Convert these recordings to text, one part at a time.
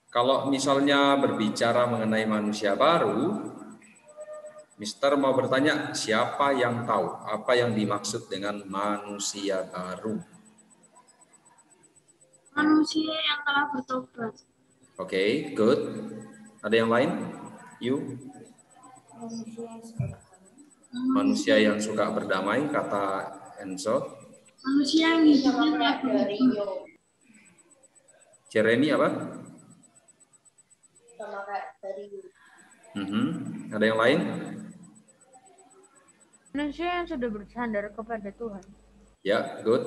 Kalau misalnya berbicara mengenai manusia baru, Mister mau bertanya, siapa yang tahu apa yang dimaksud dengan manusia baru? Manusia yang telah bertobat. Oke, good. Ada yang lain? You? Manusia yang suka berdamai, kata Enzo. Manusia yang hidupnya telah berubah. Jeremy apa? Sama kayak dari Ada yang lain? Manusia yang sudah bersandar kepada Tuhan. Ya, good.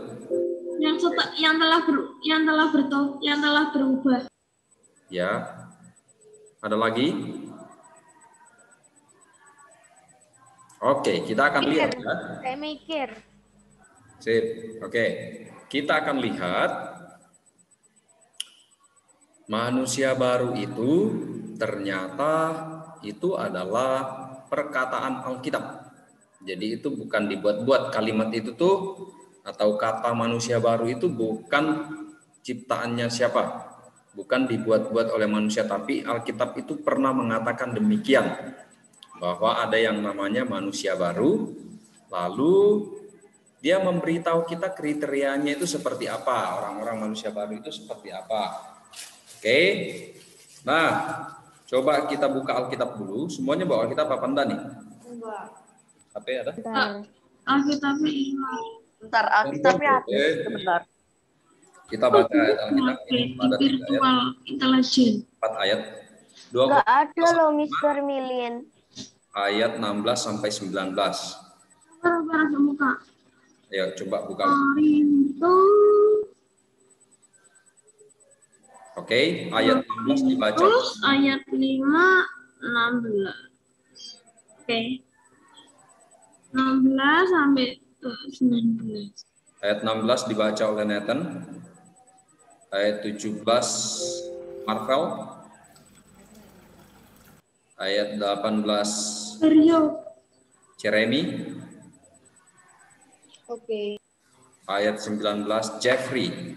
Yang telah berubah. Ya. Ada lagi? Oke, kita akan lihat ya. Saya mikir. Sip. Oke. Kita akan lihat manusia baru itu ternyata itu adalah perkataan Alkitab. Jadi itu bukan dibuat-buat, kalimat itu tuh atau kata manusia baru itu bukan ciptaannya siapa. Bukan dibuat-buat oleh manusia, tapi Alkitab itu pernah mengatakan demikian. Bahwa ada yang namanya manusia baru, lalu dia memberitahu kita kriterianya itu seperti apa, orang-orang manusia baru itu seperti apa. Oke, nah coba kita buka Alkitab dulu. Semuanya bawa Alkitab apa enggak nih? enggak. HP ada? Alkitabnya hilang. Bentar, Alkitabnya habis. Sebentar. Kita baca ayat Alkitab ini pada 3 ayat, Virtual intelijen. 4 ayat. Nggak ada loh Mr. Million. Ayat 16 sampai 19. Para muka. Ayo coba buka. Korintus. Oke, ayat 16 dibaca. Terus ayat 5, 16. Oke. 16 sampai 19. Ayat 16 dibaca oleh Nathan. Ayat 17 Marvel. Ayat 18 Rio. Jeremy. Oke. Ayat 19 Jeffrey.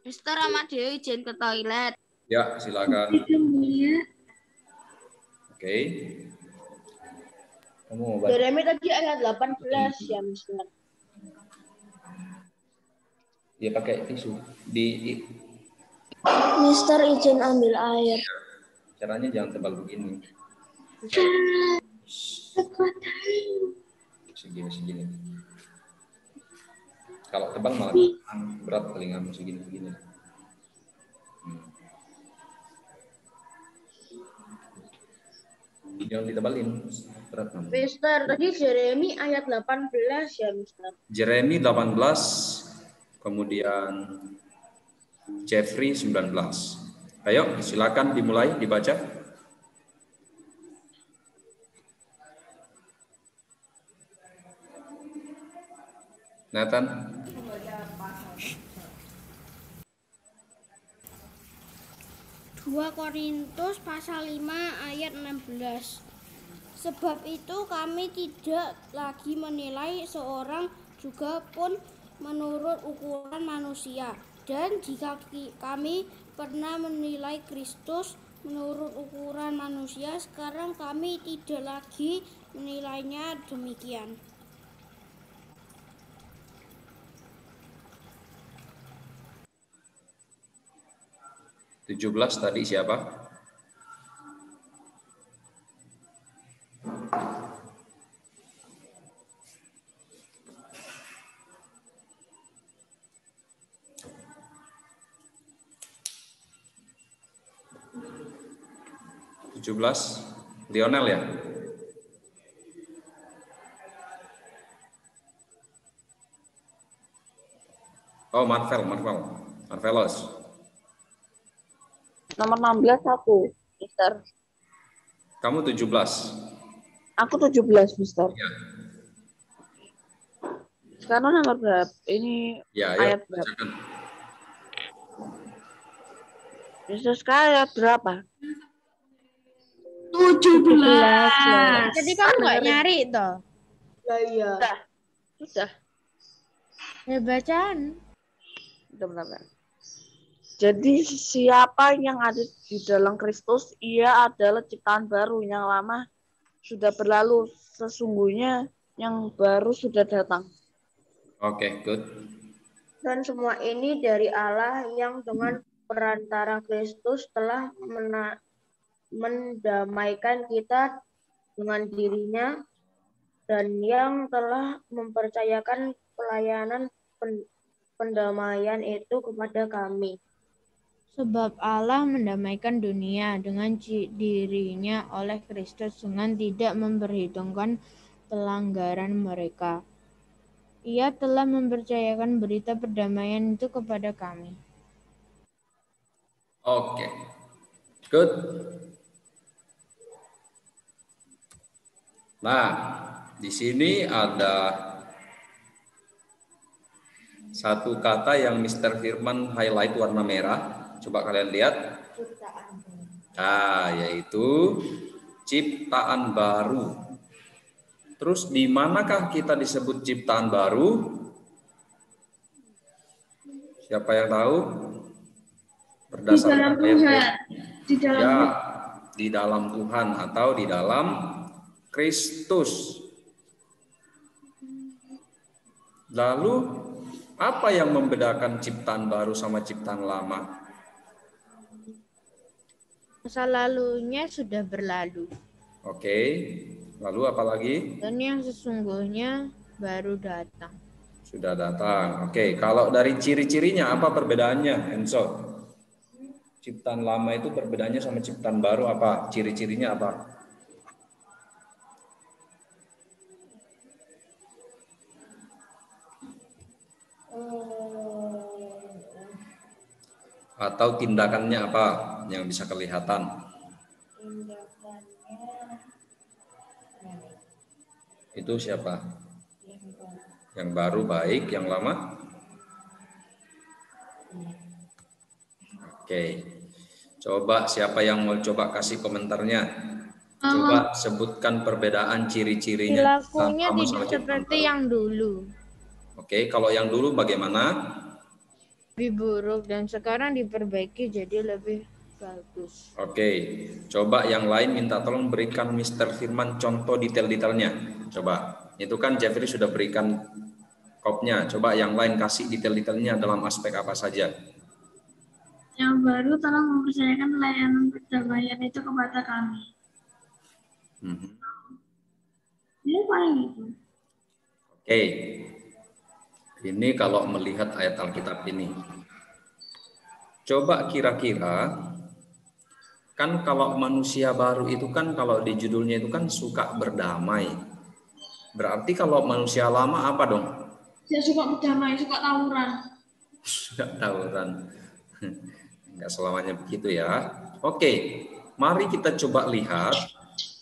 Mister sama Dewi izin ke toilet. Ya, silakan. Oke. Kamu mau baca? Jeremy tadi ayat 18 ya, Mister. Dia pakai tisu. Mister izin ambil air. Caranya jangan tebal begini. Segini. Kalau tebal malah berat telingamu segini. Jangan ditebalin, berat kamu. Mister, tadi Jeremy ayat 18 ya, Mister. Jeremy 18, kemudian Jeffrey 19. Ayo, silakan dimulai dibaca. Nathan. 2 Korintus pasal 5 ayat 16. Sebab itu kami tidak lagi menilai seorang juga pun menurut ukuran manusia. Dan jika kami pernah menilai Kristus menurut ukuran manusia, sekarang kami tidak lagi menilainya demikian. Tujuh belas tadi siapa? Lionel ya? Oh, Marvelous. Nomor 16 aku, Mister. Kamu 17. Aku 17, Mister. Ya. Sekarang nomor berapa? Ini Ya, ayat berapa? bacakan. Mister, sekarang ayat berapa? 17. Jadi kamu nggak nyari toh? Iya. Sudah. Ya bacaan. Udah berapa? Jadi siapa yang ada di dalam Kristus, ia adalah ciptaan baru, yang lama sudah berlalu, sesungguhnya yang baru sudah datang. Oke, good. Dan semua ini dari Allah yang dengan perantara Kristus telah mendamaikan kita dengan dirinya dan yang telah mempercayakan pelayanan pendamaian itu kepada kami. Sebab Allah mendamaikan dunia dengan dirinya oleh Kristus dengan tidak memperhitungkan pelanggaran mereka. Ia telah mempercayakan berita perdamaian itu kepada kami. Oke, good. Nah, di sini ada satu kata yang Mr. Firman highlight warna merah. Coba kalian lihat. Nah, yaitu ciptaan baru. Terus di manakah kita disebut ciptaan baru? Siapa yang tahu? Berdasarkan Di dalam ya, di dalam Tuhan atau di dalam Kristus. Lalu apa yang membedakan ciptaan baru sama ciptaan lama? Masa lalunya sudah berlalu. Oke, lalu apa lagi? Dan yang sesungguhnya baru datang. Sudah datang. Oke, kalau dari ciri-cirinya apa perbedaannya, Enzo? Ciptaan lama itu perbedaannya sama ciptaan baru apa? Ciri-cirinya apa? Atau tindakannya apa yang bisa kelihatan? Itu siapa? Yang baru baik, yang lama? Oke. Coba siapa yang mau coba kasih komentarnya? Coba sebutkan perbedaan ciri-cirinya. Perilakunya tidak seperti yang dulu. Oke, kalau yang dulu bagaimana? Lebih buruk dan sekarang diperbaiki jadi lebih bagus. Oke, coba yang lain minta tolong berikan Mr. Firman contoh detail-detailnya. Coba, itu kan Jeffrey sudah berikan kopnya. Coba yang lain kasih detail-detailnya dalam aspek apa saja. yang baru telah mempercayakan layanan perdamaian itu kepada kami. Ini paling itu. Oke, ini kalau melihat ayat Alkitab ini. Coba kira-kira, kan kalau manusia baru itu kan kalau di judulnya itu kan suka berdamai. Berarti kalau manusia lama apa dong? Dia suka berdamai, suka tawuran. Suka tawuran. Enggak selamanya begitu ya. Oke, mari kita coba lihat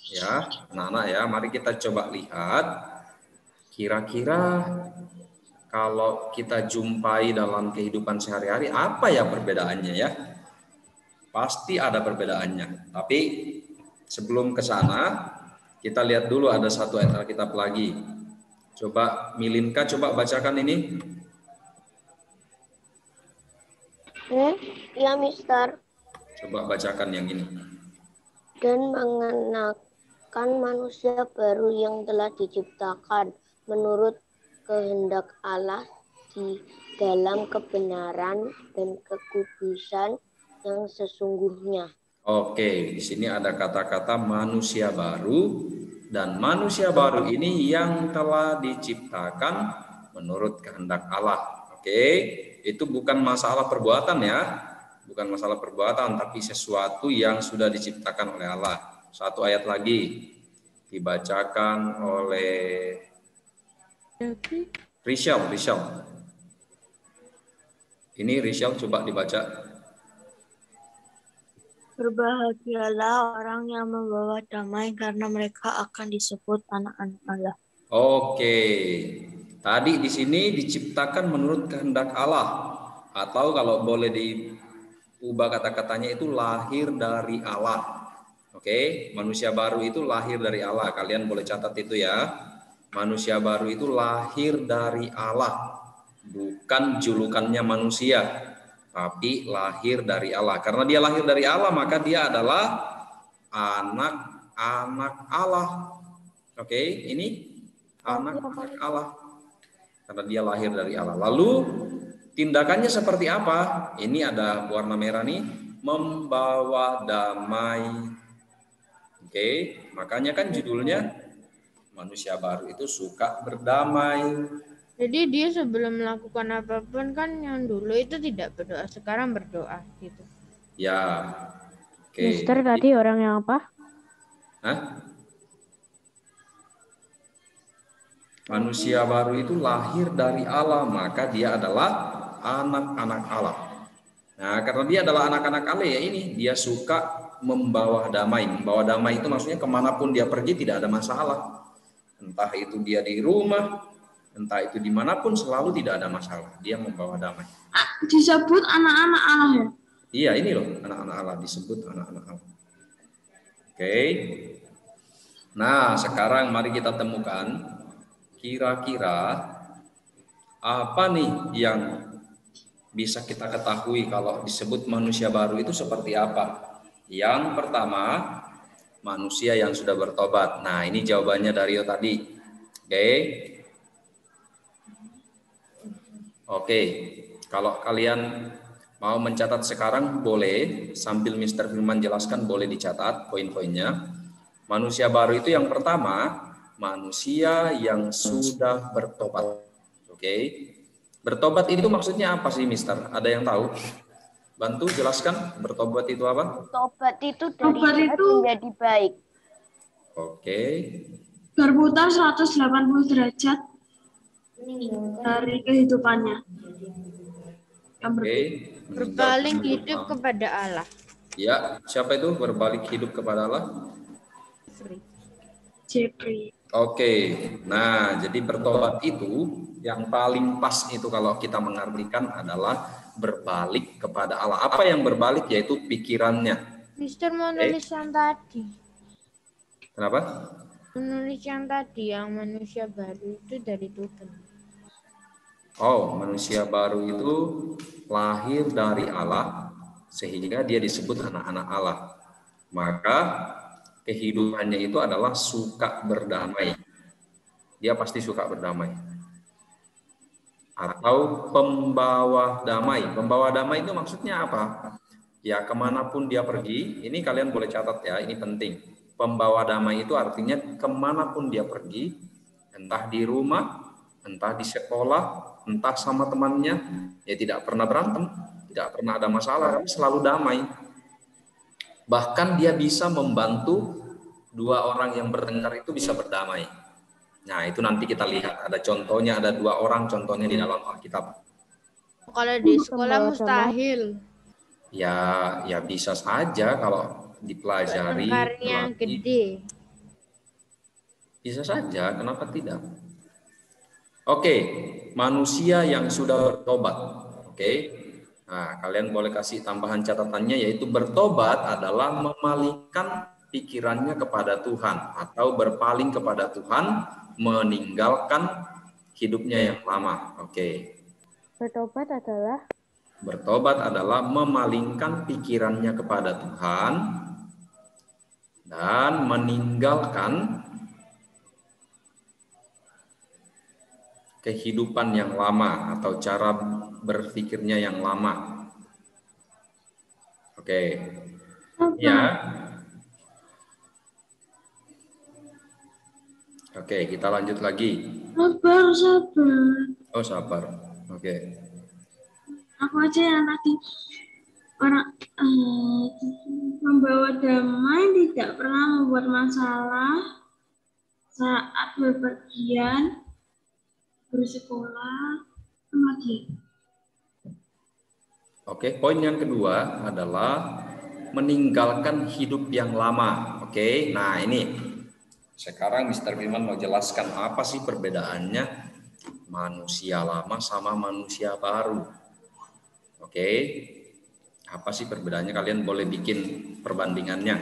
ya, anak-anak ya, mari kita coba lihat kira-kira kalau kita jumpai dalam kehidupan sehari-hari apa ya perbedaannya ya? Pasti ada perbedaannya. Tapi sebelum ke sana, kita lihat dulu ada satu ayat Alkitab lagi. Coba Milinka coba bacakan ini. Ya, Mister. Coba bacakan yang ini. Dan mengenakan manusia baru yang telah diciptakan menurut kehendak Allah di dalam kebenaran dan kekudusan yang sesungguhnya. Oke, di sini ada kata-kata manusia baru, dan manusia baru ini yang telah diciptakan menurut kehendak Allah. Oke, itu bukan masalah perbuatan ya, bukan masalah perbuatan, tapi sesuatu yang sudah diciptakan oleh Allah. Satu ayat lagi dibacakan oleh Rishal. Ini Rishal coba dibaca. Berbahagialah orang yang membawa damai karena mereka akan disebut anak-anak Allah. Oke. Tadi di sini diciptakan menurut kehendak Allah, atau kalau boleh diubah kata-katanya itu lahir dari Allah. Oke, manusia baru itu lahir dari Allah. Kalian boleh catat itu ya. Manusia baru itu lahir dari Allah, bukan julukannya manusia. tapi lahir dari Allah. Karena dia lahir dari Allah, maka dia adalah anak-anak Allah. Oke, ini anak-anak Allah. Karena dia lahir dari Allah. Lalu tindakannya seperti apa? Ini ada warna merah nih, membawa damai. Oke, makanya kan judulnya manusia baru itu suka berdamai. Jadi dia sebelum melakukan apapun kan yang dulu itu tidak berdoa, sekarang berdoa gitu. Ya. Oke. Mister tadi orang yang apa? Hah? Manusia baru itu lahir dari Allah, maka dia adalah anak-anak Allah. Nah, karena dia adalah anak-anak Allah ya ini, dia suka membawa damai. Membawa damai itu maksudnya kemanapun dia pergi tidak ada masalah. Entah itu dia di rumah, entah itu dimanapun selalu tidak ada masalah. Dia membawa damai. Disebut anak-anak Allah ya? Iya ini loh anak-anak Allah, disebut anak-anak Allah. Oke. Nah sekarang mari kita temukan kira-kira apa nih yang bisa kita ketahui kalau disebut manusia baru itu seperti apa. Yang pertama, manusia yang sudah bertobat. Nah, ini jawabannya Dario tadi. Oke. Kalau kalian mau mencatat sekarang boleh, sambil Mr. Firman jelaskan boleh dicatat poin-poinnya. Manusia baru itu yang pertama, manusia yang sudah bertobat. Oke. Bertobat itu maksudnya apa sih, Mister? Ada yang tahu? Bantu jelaskan bertobat itu apa? Tobat itu dari jahat menjadi baik. Oke. Berputar 180 derajat dari kehidupannya. Oke. Berpaling hidup kepada Allah. Ya, siapa itu berbalik hidup kepada Allah? Jeffrey. Oke. Nah, jadi bertobat itu yang paling pas itu kalau kita mengartikan adalah berbalik kepada Allah. Apa yang berbalik? Yaitu pikirannya. Mister mau nulis yang tadi. Kenapa? Menulis yang tadi, yang manusia baru itu dari Tuhan. Oh, manusia baru itu lahir dari Allah sehingga dia disebut anak-anak Allah. Maka kehidupannya itu adalah suka berdamai. Dia pasti suka berdamai. Atau pembawa damai. Pembawa damai itu maksudnya apa? Ya kemanapun dia pergi, ini kalian boleh catat ya, ini penting. Pembawa damai itu artinya kemanapun dia pergi, entah di rumah, entah di sekolah, entah sama temannya, ya tidak pernah berantem, tidak pernah ada masalah, selalu damai. Bahkan dia bisa membantu dua orang yang bertengkar itu bisa berdamai. Nah, itu nanti kita lihat. Ada contohnya, ada dua orang contohnya di dalam Alkitab. Kalau di sekolah mustahil. Ya bisa saja kalau dipelajari. Bertengkarnya gede. Bisa saja, kenapa tidak? Oke, manusia yang sudah bertobat. Oke. Nah, kalian boleh kasih tambahan catatannya, yaitu bertobat adalah memalingkan pikirannya kepada Tuhan atau berpaling kepada Tuhan, meninggalkan hidupnya yang lama. Oke. Bertobat adalah memalingkan pikirannya kepada Tuhan dan meninggalkan kehidupan yang lama atau cara berpikirnya yang lama. Oke. Ya. Oke, kita lanjut lagi. Sabar. Oh, sabar. Oke. Aku aja yang tadi. Orang membawa damai, tidak pernah membuat masalah saat bepergian, bersekolah, lagi. Oke, poin yang kedua adalah meninggalkan hidup yang lama. Oke, nah ini sekarang Mr. Firman mau jelaskan apa sih perbedaannya manusia lama sama manusia baru. Oke, apa sih perbedaannya? Kalian boleh bikin perbandingannya.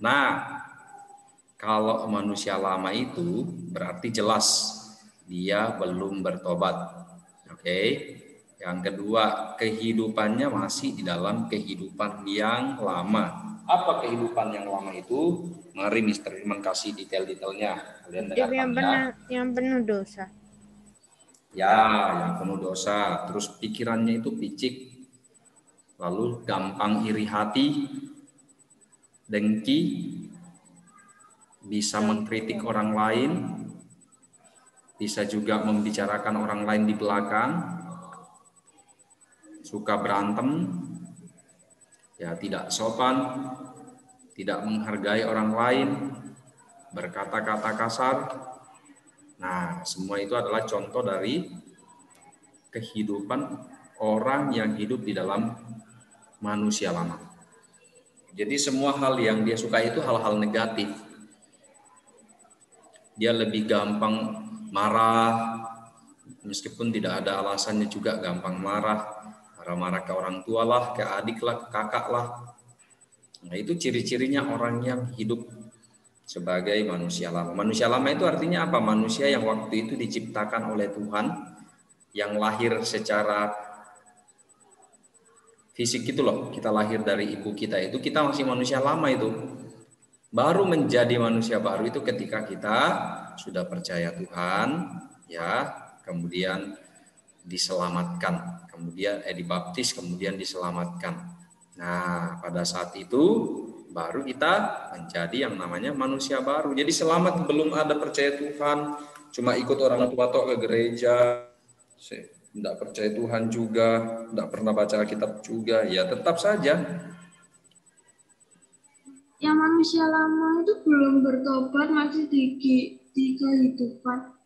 Nah, kalau manusia lama itu berarti jelas dia belum bertobat. Oke. Yang kedua, kehidupannya masih di dalam kehidupan yang lama. Apa kehidupan yang lama itu? Mari Mister Firman kasih detail-detailnya. Kalian dengarkan yang penuh dosa. Ya, yang penuh dosa. Terus pikirannya itu picik. Lalu gampang iri hati, dengki, bisa mengkritik orang lain, bisa juga membicarakan orang lain di belakang, suka berantem, ya tidak sopan, tidak menghargai orang lain, berkata-kata kasar. Nah, semua itu adalah contoh dari kehidupan orang yang hidup di dalam manusia lama. Jadi semua hal yang dia suka itu hal-hal negatif. Dia lebih gampang marah, meskipun tidak ada alasannya juga gampang marah. Marah-marah ke orang tua lah, ke adik lah, ke kakak lah. Nah, itu ciri-cirinya orang yang hidup sebagai manusia lama. Manusia lama itu artinya apa? Manusia yang waktu itu diciptakan oleh Tuhan, yang lahir secara fisik itu loh. Kita lahir dari ibu kita itu, kita masih manusia lama itu. Baru menjadi manusia baru itu ketika kita sudah percaya Tuhan, ya, kemudian diselamatkan, kemudian dibaptis, kemudian diselamatkan. Nah, pada saat itu baru kita menjadi yang namanya manusia baru. Jadi selamat belum ada percaya Tuhan, cuma ikut orang tua tok ke gereja, tidak percaya Tuhan juga, tidak pernah baca Alkitab juga, ya tetap saja. Yang manusia lama itu belum bertobat, masih di kehidupan.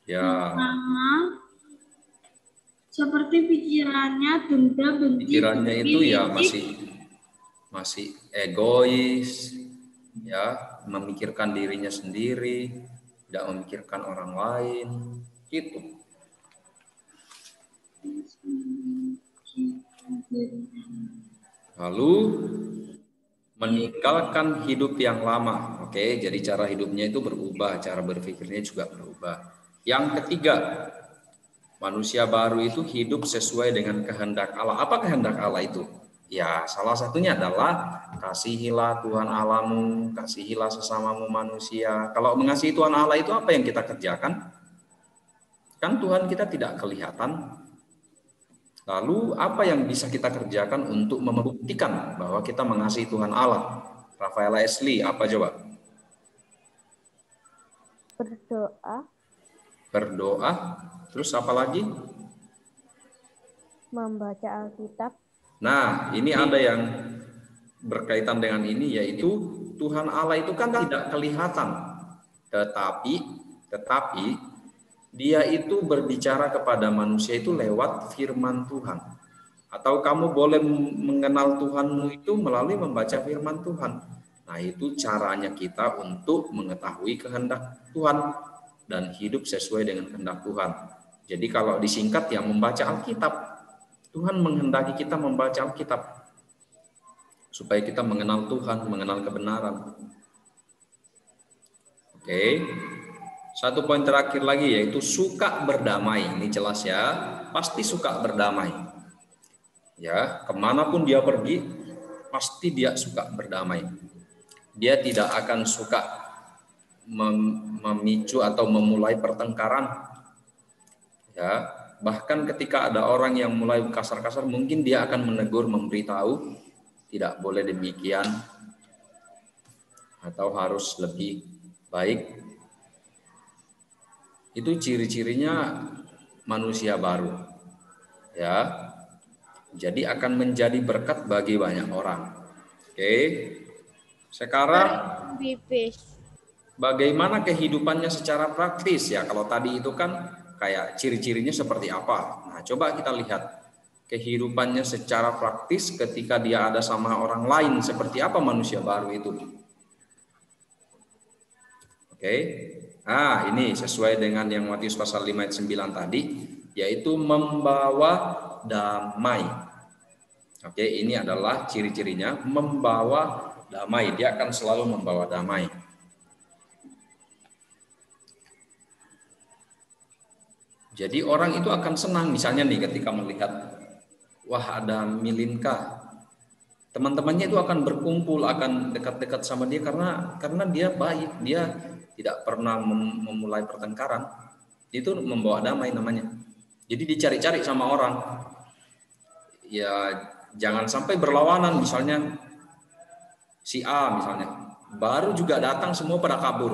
Ya. Sama seperti pikirannya, dendam, benci. Pikirannya itu ya masih egois, ya, memikirkan dirinya sendiri, tidak memikirkan orang lain, gitu. Lalu meninggalkan hidup yang lama. Oke, jadi cara hidupnya itu berubah, cara berpikirnya juga berubah. Yang ketiga, manusia baru itu hidup sesuai dengan kehendak Allah. Apa kehendak Allah itu? Ya, salah satunya adalah kasihilah Tuhan Allahmu, kasihilah sesamamu manusia. Kalau mengasihi Tuhan Allah itu apa yang kita kerjakan? Kan Tuhan kita tidak kelihatan. Lalu apa yang bisa kita kerjakan untuk membuktikan bahwa kita mengasihi Tuhan Allah? Rafaela Esli, apa coba? Berdoa. Berdoa. Terus apa lagi? Membaca Alkitab. Nah, ini ada yang berkaitan dengan ini, yaitu Tuhan Allah itu kan tidak kelihatan. Tetapi Dia itu berbicara kepada manusia itu lewat firman Tuhan. Atau kamu boleh mengenal Tuhanmu itu melalui membaca firman Tuhan. Nah, itu caranya kita untuk mengetahui kehendak Tuhan dan hidup sesuai dengan kehendak Tuhan. Jadi kalau disingkat ya membaca Alkitab. Tuhan menghendaki kita membaca Alkitab supaya kita mengenal Tuhan, mengenal kebenaran. Oke. Satu poin terakhir lagi yaitu suka berdamai. Ini jelas ya, pasti suka berdamai. Ya, kemanapun dia pergi, pasti dia suka berdamai. Dia tidak akan suka memicu atau memulai pertengkaran. Ya, bahkan ketika ada orang yang mulai kasar-kasar, mungkin dia akan menegur, memberitahu, tidak boleh demikian, atau harus lebih baik. Itu ciri-cirinya manusia baru. Ya. Jadi akan menjadi berkat bagi banyak orang. Oke. Sekarang bagaimana kehidupannya secara praktis ya? Kalau tadi itu kan kayak ciri-cirinya seperti apa? Nah, coba kita lihat kehidupannya secara praktis ketika dia ada sama orang lain seperti apa manusia baru itu. Oke. Nah, ini sesuai dengan yang Matius pasal 5 ayat 9 tadi, yaitu membawa damai. Oke, ini adalah ciri-cirinya, membawa damai. Dia akan selalu membawa damai. Jadi orang itu akan senang misalnya nih ketika melihat wah ada Milinka. Teman-temannya itu akan berkumpul, akan dekat-dekat sama dia karena dia baik, dia tidak pernah memulai pertengkaran. Itu membawa damai namanya. Jadi dicari-cari sama orang. Ya jangan sampai berlawanan, misalnya si A misalnya baru juga datang semua pada kabur.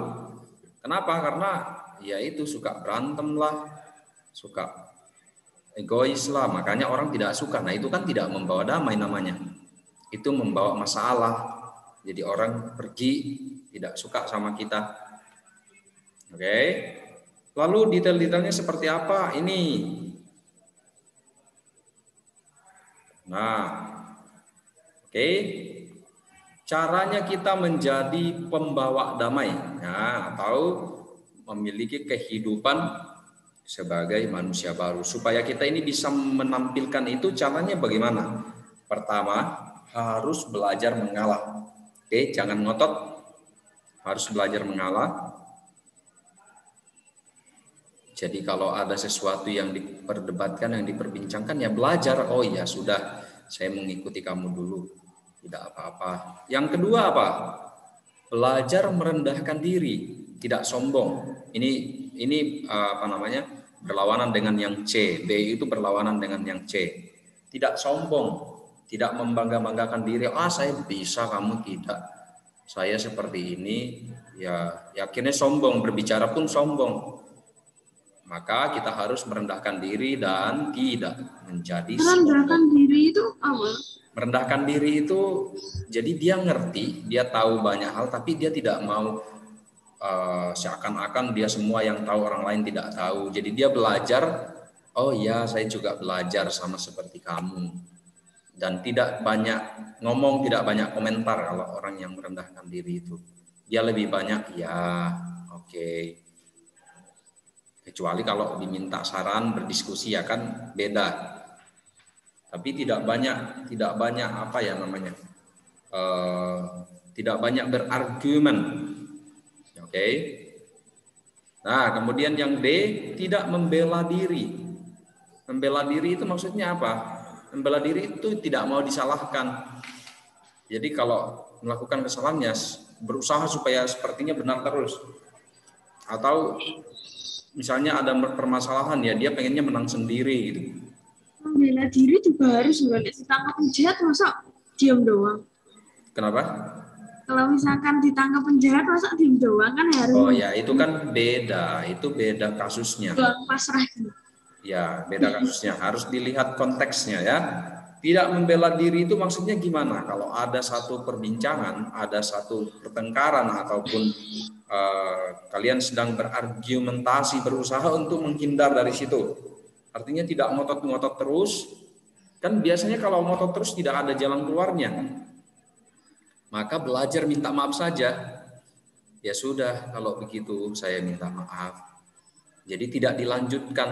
Kenapa? Karena ya itu suka berantem lah, suka egois lah, makanya orang tidak suka. Nah itu kan tidak membawa damai namanya, itu membawa masalah. Jadi orang pergi tidak suka sama kita. Oke. Lalu detail-detailnya seperti apa ini? Nah, oke. Caranya kita menjadi pembawa damai, ya, atau memiliki kehidupan sebagai manusia baru. Supaya kita ini bisa menampilkan itu, caranya bagaimana? Pertama, harus belajar mengalah. Oke, jangan ngotot. Harus belajar mengalah. Jadi kalau ada sesuatu yang diperdebatkan, yang diperbincangkan, ya belajar. Oh iya sudah, saya mengikuti kamu dulu. Tidak apa-apa. Yang kedua apa? Belajar merendahkan diri, tidak sombong. Ini apa namanya? Berlawanan dengan yang C. B itu berlawanan dengan yang C. Tidak sombong, tidak membangga-banggakan diri. Saya bisa, kamu tidak. Saya seperti ini, ya akhirnya sombong, berbicara pun sombong. Maka kita harus merendahkan diri dan tidak menjadi merendahkan diri itu apa? Merendahkan diri itu jadi dia ngerti, dia tahu banyak hal, tapi dia tidak mau seakan-akan dia semua yang tahu, orang lain tidak tahu. Jadi dia belajar, oh ya saya juga belajar sama seperti kamu. Dan tidak banyak ngomong, tidak banyak komentar kalau orang yang merendahkan diri itu. Dia lebih banyak ya oke. Kecuali kalau diminta saran, berdiskusi ya kan beda. Tapi tidak banyak apa ya namanya, tidak banyak berargumen. Oke. Nah kemudian yang D, tidak membela diri. Membela diri itu maksudnya apa? Membela diri itu tidak mau disalahkan. Jadi kalau melakukan kesalahannya berusaha supaya sepertinya benar terus. Atau misalnya ada permasalahan ya dia pengennya menang sendiri gitu. Membela diri juga harus ditangkap penjahat, masa diam doang? Kenapa? Kalau misalkan ditangkap penjahat, masa diam doang kan harus? Oh ya itu kan beda, itu beda kasusnya. Pasrah. Ya beda kasusnya, harus dilihat konteksnya ya. Tidak membela diri itu maksudnya gimana? Kalau ada satu perbincangan, ada satu pertengkaran ataupun kalian sedang berargumentasi, berusaha untuk menghindar dari situ. Artinya tidak ngotot-ngotot terus. Kan biasanya kalau ngotot terus tidak ada jalan keluarnya. Maka belajar minta maaf saja. Ya sudah, kalau begitu saya minta maaf. Jadi tidak dilanjutkan.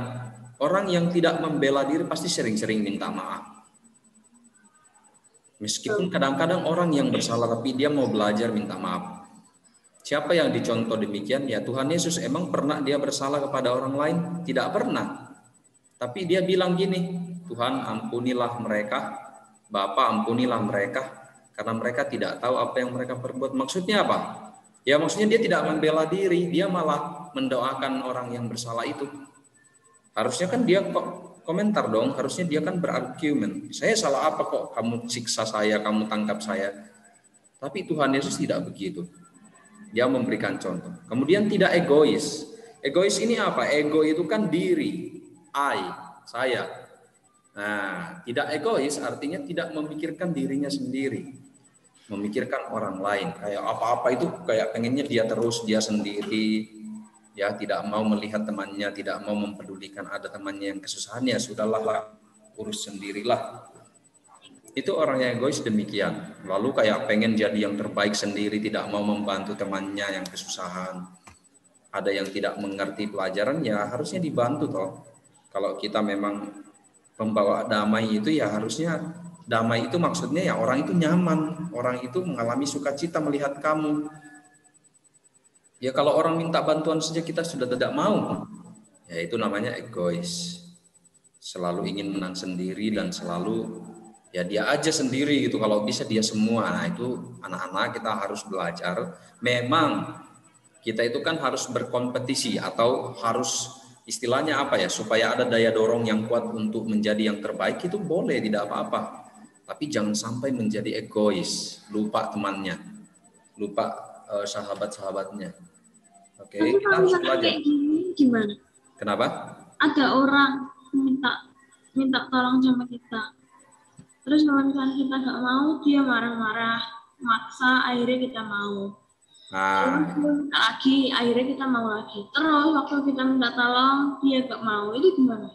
Orang yang tidak membela diri pasti sering-sering minta maaf. Meskipun kadang-kadang orang yang bersalah tapi dia mau belajar minta maaf. Siapa yang dicontoh demikian? Ya Tuhan Yesus. Emang pernah dia bersalah kepada orang lain? Tidak pernah. Tapi dia bilang gini, Tuhan ampunilah mereka, Bapa ampunilah mereka, karena mereka tidak tahu apa yang mereka perbuat. Maksudnya apa? Ya maksudnya dia tidak membela diri, dia malah mendoakan orang yang bersalah itu. Harusnya kan dia kok komentar dong, harusnya dia kan berargumen. Saya salah apa kok kamu siksa saya, kamu tangkap saya. Tapi Tuhan Yesus tidak begitu. Dia memberikan contoh. Kemudian tidak egois. Egois ini apa? Ego itu kan diri. Saya. Nah, tidak egois artinya tidak memikirkan dirinya sendiri. Memikirkan orang lain. Kayak apa-apa itu kayak pengennya dia terus, dia sendiri. Ya, tidak mau melihat temannya, tidak mau mempedulikan ada temannya yang kesusahan, ya sudahlah, urus sendirilah. Itu orang yang egois demikian. Lalu kayak pengen jadi yang terbaik sendiri, tidak mau membantu temannya yang kesusahan. Ada yang tidak mengerti pelajaran, ya harusnya dibantu toh. Kalau kita memang pembawa damai itu ya harusnya damai itu maksudnya ya orang itu nyaman, orang itu mengalami sukacita melihat kamu. Ya kalau orang minta bantuan saja kita sudah tidak mau, Ya itu namanya egois. Selalu ingin menang sendiri dan selalu ya dia aja sendiri gitu. Kalau bisa dia semua. Nah itu anak-anak kita harus belajar. Memang kita itu kan harus berkompetisi atau harus istilahnya apa ya, supaya ada daya dorong yang kuat untuk menjadi yang terbaik itu boleh, tidak apa-apa. Tapi jangan sampai menjadi egois, lupa temannya, lupa sahabat-sahabatnya. Oke, Tapi kita kalau harus misalkan belajar. kayak gini gimana? Kenapa? Ada orang minta tolong sama kita. Terus kalau misalkan kita nggak mau, dia marah-marah, maksa, akhirnya kita mau. Terus Nah, dia minta lagi, akhirnya kita mau lagi. Terus waktu kita minta tolong, dia nggak mau. Itu gimana?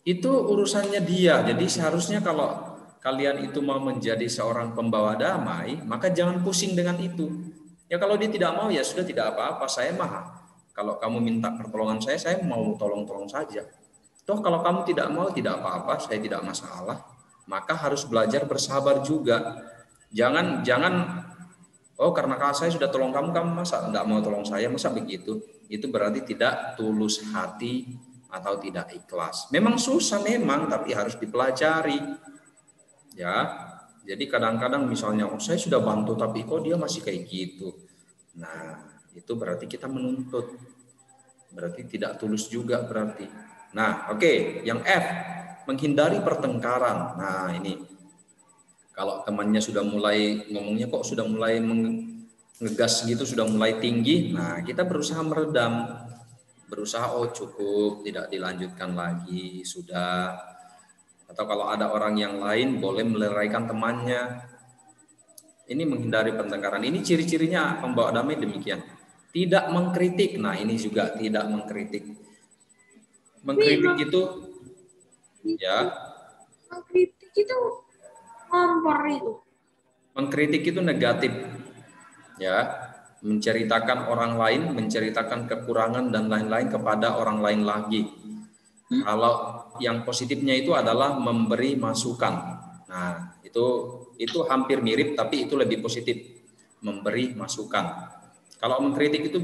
itu urusannya dia. Jadi seharusnya kalau kalian itu mau menjadi seorang pembawa damai, maka jangan pusing dengan itu. Ya kalau dia tidak mau ya sudah, tidak apa-apa. Saya mah kalau kamu minta pertolongan saya mau tolong-tolong saja. Toh kalau kamu tidak mau, tidak apa-apa, saya tidak masalah. Maka harus belajar bersabar juga. Jangan oh karena saya sudah tolong kamu masa tidak mau tolong saya, masa begitu? Itu berarti tidak tulus hati atau tidak ikhlas. Memang susah memang, tapi harus dipelajari. Ya, jadi kadang-kadang misalnya, oh saya sudah bantu tapi kok dia masih kayak gitu. Nah, itu berarti kita menuntut. Berarti tidak tulus juga berarti. Nah, oke, yang F, menghindari pertengkaran. Nah, ini kalau temannya sudah mulai ngomongnya kok sudah mulai ngegas gitu, sudah mulai tinggi, nah kita berusaha meredam. Berusaha, oh cukup, tidak dilanjutkan lagi, sudah. Atau kalau ada orang yang lain boleh meleraikan temannya. Ini menghindari pertengkaran. Ini ciri-cirinya pembawa damai demikian. Tidak mengkritik. Nah ini juga tidak mengkritik. Mengkritik itu ya. Mengkritik itu ngompor itu. Mengkritik itu negatif. Ya. Menceritakan orang lain, menceritakan kekurangan dan lain-lain kepada orang lain lagi. Kalau yang positifnya itu adalah memberi masukan. Nah, itu hampir mirip tapi itu lebih positif. Memberi masukan. Kalau mengkritik itu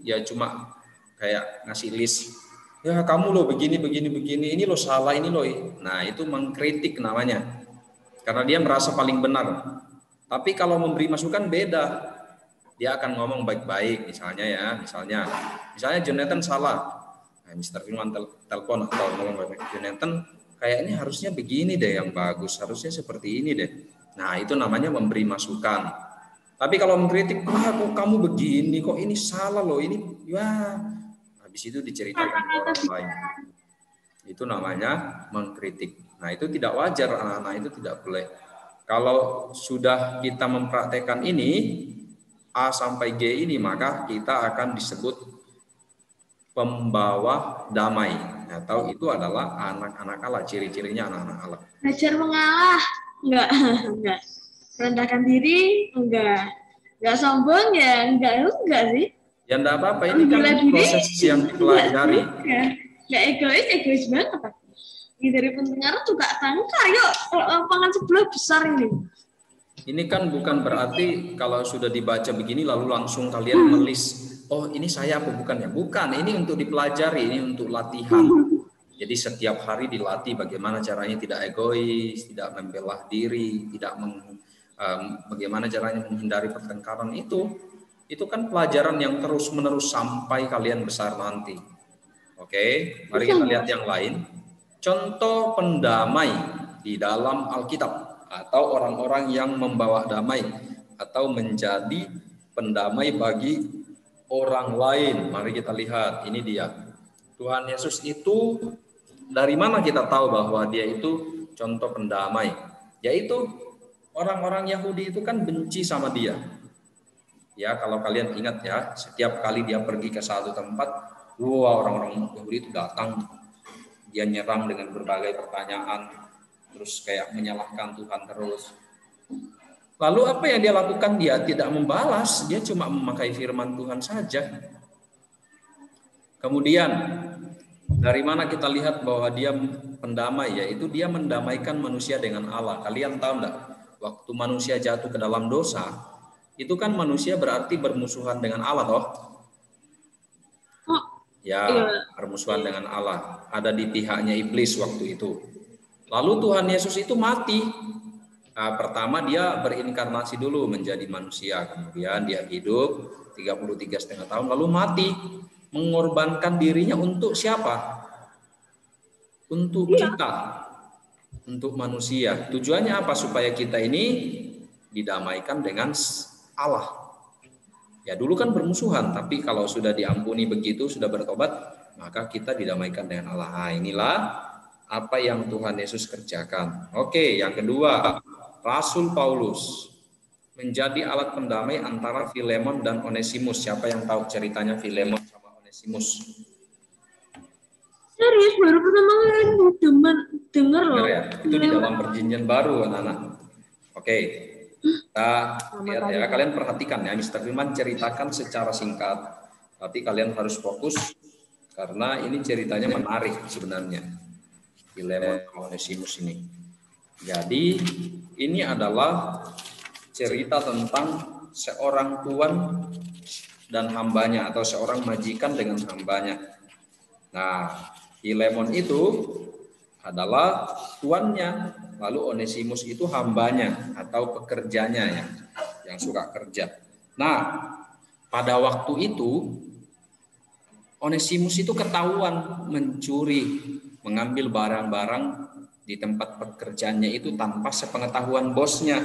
ya cuma kayak ngasih list. Ya kamu loh begini, ini lo salah, ini loh. Nah, itu mengkritik namanya. Karena dia merasa paling benar. Tapi kalau memberi masukan beda. Dia akan ngomong baik-baik, misalnya Jonathan salah. Nah, Mr. Firman telepon atau ngomong baik-baik. Jonathan kayaknya harusnya begini deh yang bagus, harusnya seperti ini deh. Nah, itu namanya memberi masukan. Tapi kalau mengkritik, wah kok kamu begini, kok ini salah loh, ini ya. Habis itu diceritakan ke orang lain. Itu namanya mengkritik. Nah, itu tidak wajar, anak-anak itu tidak boleh. Kalau sudah kita mempraktekkan ini, A sampai G ini, maka kita akan disebut pembawa damai. Atau itu adalah anak-anak Allah, ciri-cirinya anak-anak Allah. Belajar mengalah, enggak. Rendahkan diri, enggak sombong ya, enggak sih. Ya enggak apa-apa, ini kan proses yang dipelajari. Enggak egois banget. Ini dari pendengar juga tangkar, yuk lapangan sebelah besar ini. Ini kan bukan berarti kalau sudah dibaca begini lalu langsung kalian melis, oh ini saya apa bukan ya? Bukan, ini untuk dipelajari, ini untuk latihan. Jadi setiap hari dilatih bagaimana caranya tidak egois, tidak membelah diri, bagaimana caranya menghindari pertengkaran itu kan pelajaran yang terus-menerus sampai kalian besar nanti. Oke, mari kita lihat yang lain. Contoh pendamai di dalam Alkitab. Atau orang-orang yang membawa damai atau menjadi pendamai bagi orang lain. Mari kita lihat, ini dia. Tuhan Yesus itu, dari mana kita tahu bahwa dia itu contoh pendamai? Yaitu orang-orang Yahudi itu kan benci sama dia. Ya, kalau kalian ingat ya, setiap kali dia pergi ke satu tempat, orang-orang Yahudi itu datang, dia nyerang dengan berbagai pertanyaan, terus kayak menyalahkan Tuhan terus. Lalu apa yang dia lakukan? Dia tidak membalas, dia cuma memakai firman Tuhan saja. Kemudian dari mana kita lihat bahwa dia pendamai? Yaitu dia mendamaikan manusia dengan Allah. Kalian tahu enggak? Waktu manusia jatuh ke dalam dosa, itu kan manusia berarti bermusuhan dengan Allah toh? Ya, bermusuhan dengan Allah. Ada di pihaknya iblis waktu itu. Lalu Tuhan Yesus itu mati. Nah, pertama dia berinkarnasi dulu menjadi manusia. Kemudian dia hidup 33,5 tahun lalu mati. Mengorbankan dirinya untuk siapa? Untuk kita. Untuk manusia. Tujuannya apa? Supaya kita ini didamaikan dengan Allah. Ya dulu kan bermusuhan, tapi kalau sudah diampuni begitu, sudah bertobat, maka kita didamaikan dengan Allah. Nah, inilah apa yang Tuhan Yesus kerjakan. Oke, yang kedua, Rasul Paulus menjadi alat pendamai antara Filemon dan Onesimus. Siapa yang tahu ceritanya Filemon sama Onesimus? Serius, baru pertama kali dengar loh. Ya, itu di dalam perjanjian baru, anak-anak. Oke. Kita lihat ya, kalian perhatikan ya, Mr. Firman ceritakan secara singkat, tapi kalian harus fokus karena ini ceritanya menarik sebenarnya. Filemon Onesimus ini. Jadi ini adalah cerita tentang seorang tuan dan hambanya atau seorang majikan dengan hambanya. Nah, Filemon itu adalah tuannya, lalu Onesimus itu hambanya atau pekerjanya yang suka kerja. Nah, pada waktu itu Onesimus itu ketahuan mencuri, mengambil barang-barang di tempat pekerjaannya itu tanpa sepengetahuan bosnya,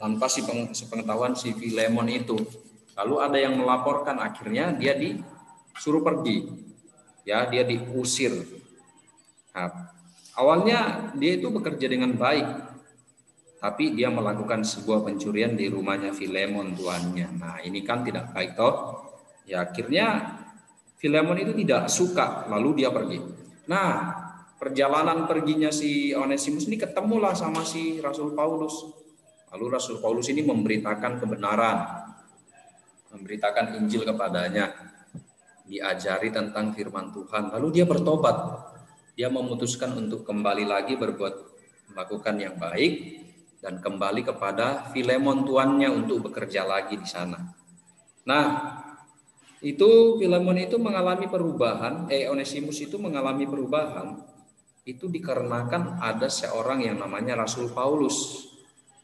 tanpa sepengetahuan si Filemon itu. Lalu ada yang melaporkan, akhirnya dia disuruh pergi. Ya, dia diusir. Nah, awalnya dia itu bekerja dengan baik, tapi dia melakukan sebuah pencurian di rumahnya Filemon tuannya. Nah, ini kan tidak baik toh. Ya, akhirnya Filemon itu tidak suka, lalu dia pergi. Nah, perjalanan perginya si Onesimus ini ketemulah sama si Rasul Paulus. Lalu Rasul Paulus ini memberitakan kebenaran, memberitakan Injil kepadanya, diajari tentang firman Tuhan. Lalu dia bertobat. Dia memutuskan untuk kembali lagi melakukan yang baik dan kembali kepada Filemon tuannya untuk bekerja lagi di sana. Nah, itu Filemon itu mengalami perubahan, Onesimus itu mengalami perubahan. Itu dikarenakan ada seorang yang namanya Rasul Paulus.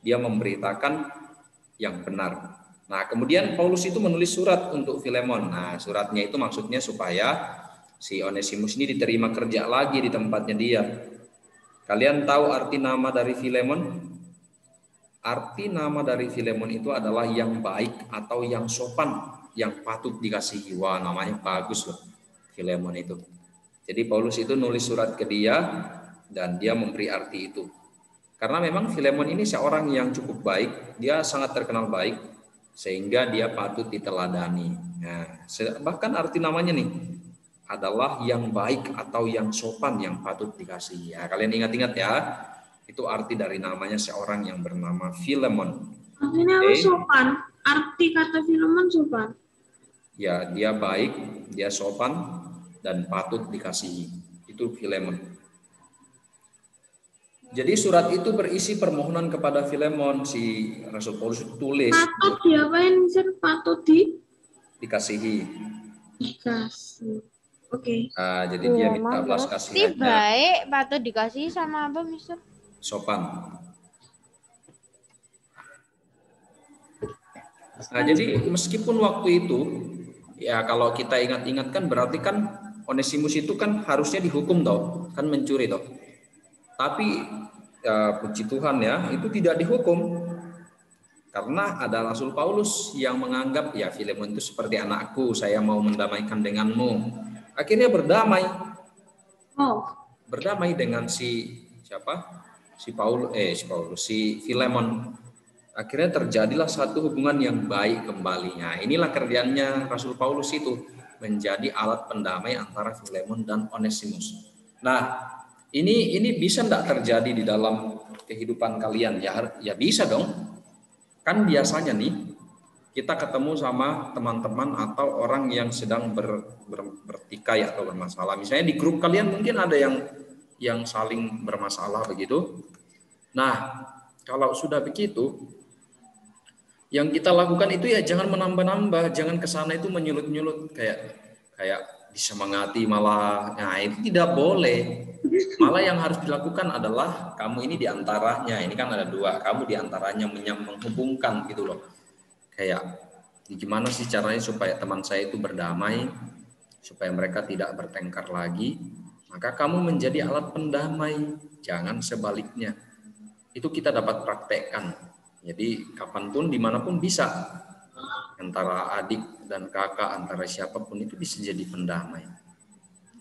Dia memberitakan yang benar. Nah, kemudian Paulus itu menulis surat untuk Filemon. Nah, suratnya itu maksudnya supaya si Onesimus ini diterima kerja lagi di tempatnya dia. Kalian tahu arti nama dari Filemon? Arti nama dari Filemon itu adalah yang baik atau yang sopan, yang patut dikasihi. Wah, namanya bagus loh, Filemon itu. Jadi Paulus itu nulis surat ke dia dan dia memberi arti itu. Karena memang Filemon ini seorang yang cukup baik, dia sangat terkenal baik, sehingga dia patut diteladani. Nah, bahkan arti namanya nih adalah yang baik atau yang sopan, yang patut dikasihi. Ya, kalian ingat-ingat ya, itu arti dari namanya seorang yang bernama Filemon. Artinya apa sopan? Arti kata Filemon sopan? Ya, dia baik, dia sopan, dan patut dikasihi. Itu Filemon. Jadi surat itu berisi permohonan kepada Filemon. Si Rasul Paulus itu tulis. Patut diapain, Sir? Patut dikasihi. Dikasih. Oke. Nah, jadi dia minta belas kasihan. Baik, patut dikasih sama apa, Mister? Sopan. Nah, jadi meskipun waktu itu, ya kalau kita ingat-ingat kan berarti kan Onesimus itu kan harusnya dihukum toh, kan mencuri toh. Tapi ya, puji Tuhan ya, itu tidak dihukum. Karena ada Rasul Paulus yang menganggap ya Filemon itu seperti anakku, saya mau mendamaikan denganmu. Akhirnya berdamai. Berdamai dengan si siapa? Si Filemon. Akhirnya terjadilah satu hubungan yang baik kembali. Nah, inilah kerjaannya Rasul Paulus itu, menjadi alat pendamai antara Filemon dan Onesimus. Nah, ini bisa enggak terjadi di dalam kehidupan kalian? Ya bisa dong. Kan biasanya nih kita ketemu sama teman-teman atau orang yang sedang bertikai atau bermasalah. Misalnya di grup kalian mungkin ada yang saling bermasalah begitu. Nah, kalau sudah begitu, yang kita lakukan itu ya jangan menambah-nambah, jangan kesana itu menyulut-nyulut kayak disemangati malah. Nah, itu tidak boleh. Malah yang harus dilakukan adalah kamu ini diantaranya. Ini kan ada dua, kamu diantaranya menghubungkan gitu loh. Kayak gimana sih caranya supaya teman saya itu berdamai, supaya mereka tidak bertengkar lagi. Maka kamu menjadi alat pendamai, jangan sebaliknya. Itu kita dapat praktekkan. Jadi kapanpun, dimanapun bisa. Antara adik dan kakak, antara siapapun itu bisa jadi pendamai.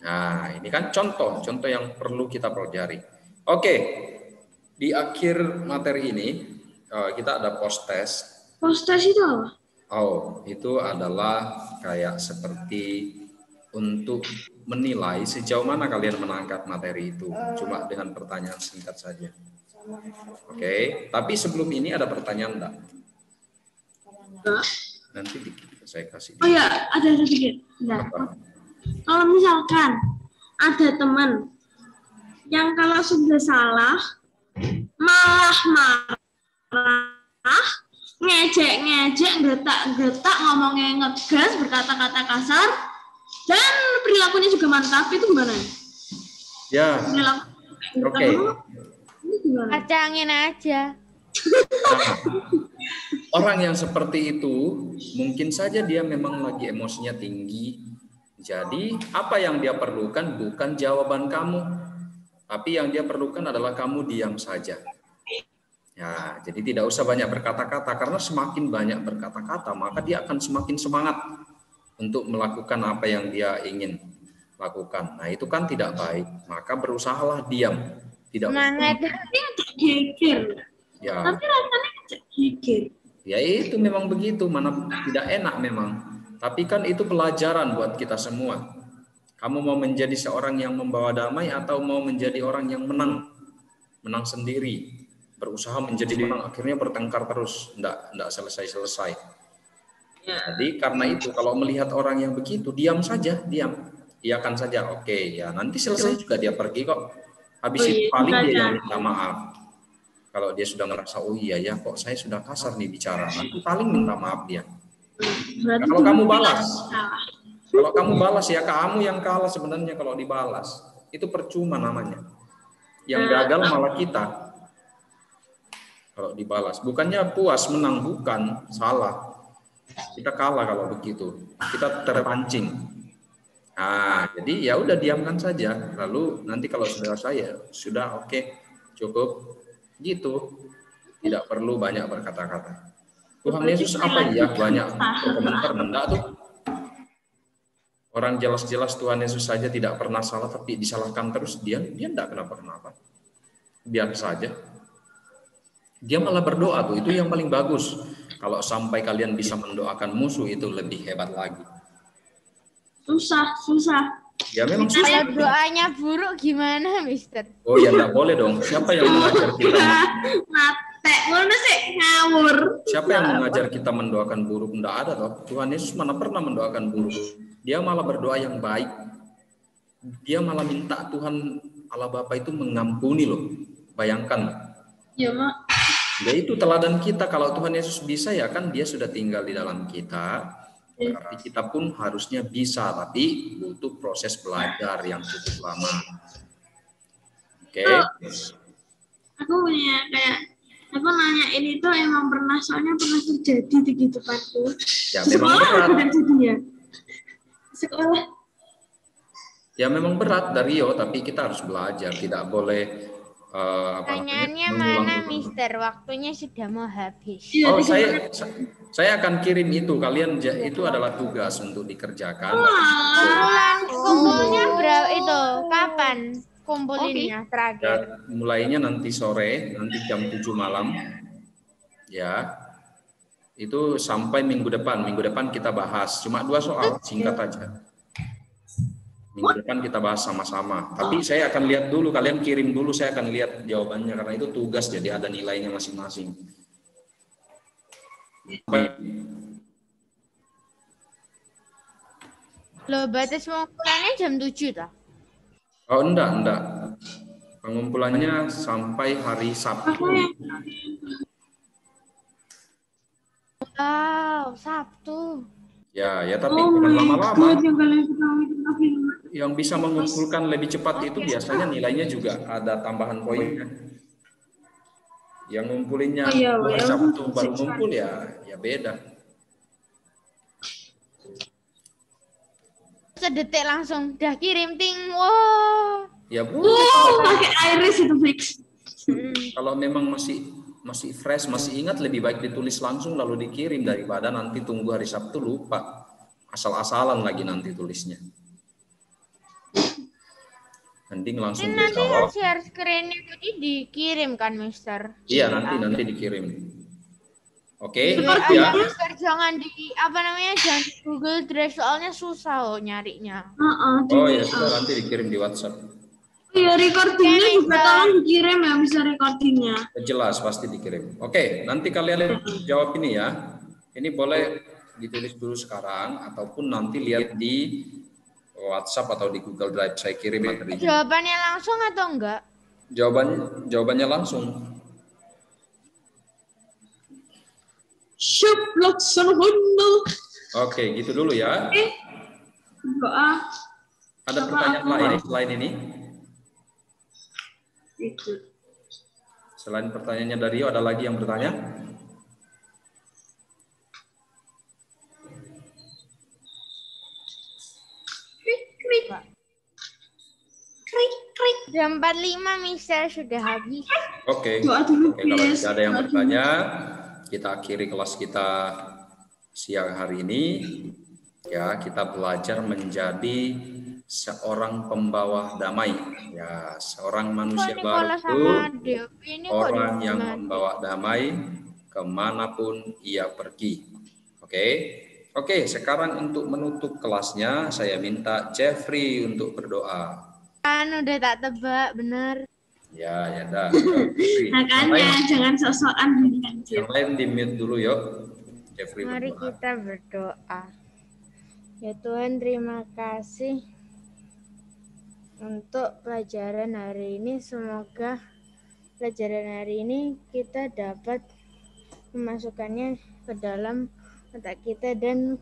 Nah, ini kan contoh yang perlu kita pelajari. Oke, di akhir materi ini kita ada post test. Post test itu apa? Oh, itu adalah kayak seperti untuk menilai sejauh mana kalian menangkap materi itu. Cuma dengan pertanyaan singkat saja. Oke, tapi sebelum ini ada pertanyaan enggak? Nanti saya kasih. Oh ya, ada sedikit. Nah, kalau misalkan ada teman yang kalau sudah salah malah marah, ngejek-ngejek, getak-getak, ngomongnya ngegas, berkata-kata kasar, dan perilakunya juga mantap, itu gimana? Ya, oke. Kacangin aja. Orang yang seperti itu mungkin saja dia memang lagi emosinya tinggi. Jadi apa yang dia perlukan bukan jawaban kamu, tapi yang dia perlukan adalah kamu diam saja. Ya, jadi tidak usah banyak berkata-kata, karena semakin banyak berkata-kata maka dia akan semakin semangat untuk melakukan apa yang dia ingin lakukan. Nah, itu kan tidak baik. Maka berusahalah diam. Tidak semangat. Geger. Ya. Tapi rasanya geger. Ya itu memang begitu, mana tidak enak memang. Tapi kan itu pelajaran buat kita semua. Kamu mau menjadi seorang yang membawa damai atau mau menjadi orang yang menang sendiri, berusaha menjadi menang, akhirnya bertengkar terus, enggak selesai-selesai. Jadi karena itu kalau melihat orang yang begitu, diam saja, diam. Iakan saja, oke, ya nanti selesai juga dia pergi kok. Habis itu paling dia yang minta maaf. Kalau dia sudah merasa, oh iya ya, kok saya sudah kasar nih bicara, nanti paling minta maaf dia. Nah, kalau kamu balas ya kamu yang kalah sebenarnya kalau dibalas. Itu percuma namanya. Yang gagal malah kita. Kalau dibalas, bukannya puas menang, bukan, salah. Kita kalah kalau begitu. Kita terpancing. Nah, jadi ya udah diamkan saja. Lalu nanti kalau sudah sudah oke, cukup. Gitu, tidak perlu banyak berkata-kata. Tuhan Yesus apa ya banyak berkomentar, enggak tuh. Orang jelas-jelas Tuhan Yesus saja tidak pernah salah, tapi disalahkan terus, dia enggak kenapa-kenapa. Biasa saja. Dia malah berdoa tuh, itu yang paling bagus. Kalau sampai kalian bisa mendoakan musuh, itu lebih hebat lagi. Susah. Ya memang susah. Kalau doanya buruk gimana, Mister? Oh ya enggak boleh dong. Siapa yang mengajar kita? Mate, ngono sih ngawur. Siapa yang mengajar kita mendoakan buruk? Enggak ada toh. Tuhan Yesus mana pernah mendoakan buruk. Dia malah berdoa yang baik. Dia malah minta Tuhan Allah Bapa itu mengampuni loh. Bayangkan. Ya, Mak. Ya itu teladan kita. Kalau Tuhan Yesus bisa ya kan dia sudah tinggal di dalam kita. Berarti kita pun harusnya bisa, tapi butuh proses belajar yang cukup lama. Oke. Aku punya aku nanya ini tuh emang soalnya pernah terjadi di kehidupanku. Ya memang berat. Ya. Sekolah. Ya memang berat Dario, tapi kita harus belajar, tidak boleh. Pertanyaannya mana, Mister? Waktunya sudah mau habis. Oh, saya akan kirim itu. Kalian itu adalah tugas untuk dikerjakan. Kumpulnya berapa itu? Kapan kumpulinnya terakhir? Ya, mulainya nanti sore, nanti jam 7 malam. Ya. Itu sampai minggu depan. Minggu depan kita bahas. Cuma 2 soal, singkat aja. Minggu depan kita bahas sama-sama. Tapi saya akan lihat dulu, kalian kirim dulu, saya akan lihat jawabannya. Karena itu tugas, jadi ada nilainya masing-masing. Loh, batas pengumpulannya jam 7 tak? Oh, enggak. Pengumpulannya sampai hari Sabtu. Wow, Sabtu. Ya tapi Oh jangan my lama-lama. God, yang kalian ketahui tentang film. Yang bisa mengumpulkan lebih cepat itu biasanya nilainya juga ada tambahan poinnya. Yang ngumpulinnya Oh iya, hari yang Sabtu baru six ngumpul ya beda. Sedetik langsung udah kirim ting. Wow. Ya Bu. Pakai iris itu fix. Kalau memang masih fresh, masih ingat, lebih baik ditulis langsung lalu dikirim daripada nanti tunggu hari Sabtu lupa. Asal-asalan lagi nanti tulisnya. Mending langsung Nanti dijawab. share screen-nya tadi dikirim kan, Mister? Iya, nanti dikirim. Oke. Ya, Mister, jangan jangan di Google Drive, soalnya susah nyarinya. Oh ya sudah, nanti dikirim di WhatsApp. Iya, recordingnya juga tolong dikirim ya, bisa recordingnya. Jelas pasti dikirim. Oke, nanti kalian jawab ini ya. Ini boleh ditulis dulu sekarang ataupun nanti lihat di WhatsApp atau di Google Drive, saya kirim materinya. Jawabannya langsung atau enggak? Jawabannya langsung. Syup, laksanakanlah. Oke, gitu dulu ya. Doa. Ada pertanyaan lain selain ini? Itu. Selain pertanyaannya dari Rio, ada lagi yang bertanya? Jam 45, Mister, sudah habis. Oke. Doa dulu, Kalau please. tidak ada yang bertanya, kita akhiri kelas kita siang hari ini. Ya, kita belajar menjadi seorang pembawa damai. Ya, seorang manusia baru itu orang yang membawa damai kemanapun ia pergi. Oke, sekarang untuk menutup kelasnya, saya minta Jeffrey untuk berdoa. Kan udah tak tebak, bener. Ya dah. Makanya jangan sok-sokan. Yang lain di mute dulu yuk. Jeffrey Mari berdoa. kita berdoa. Ya Tuhan, terima kasih untuk pelajaran hari ini. Semoga pelajaran hari ini kita dapat memasukkannya ke dalam otak kita dan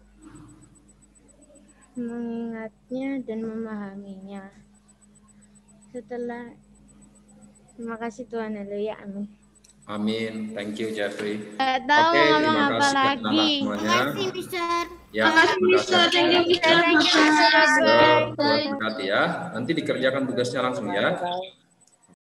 mengingatnya dan memahaminya. Terima kasih Tuhan, haleluya, amin. Amin, thank you Jeffrey. Gak tahu ngomong apa lagi. Terima kasih, Mister. Ya, Terima kasih, Mister. Thank you, Mister. Thank you, Mister. Berhati ya. Nanti dikerjakan tugasnya langsung ya.